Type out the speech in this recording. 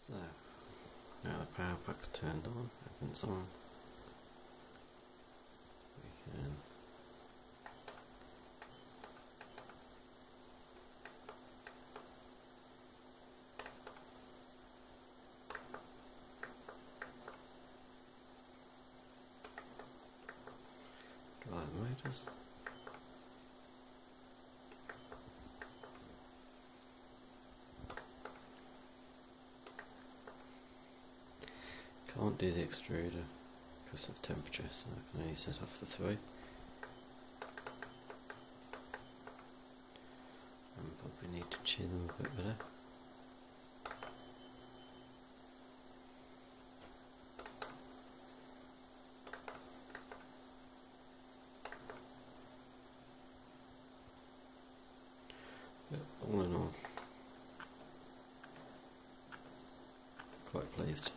So, now the power pack's turned on, everything's on. We can drive the motors. Can't do the extruder because of temperature, so I can only set off the 3. And probably need to chin them a bit better. But all in all, quite pleased.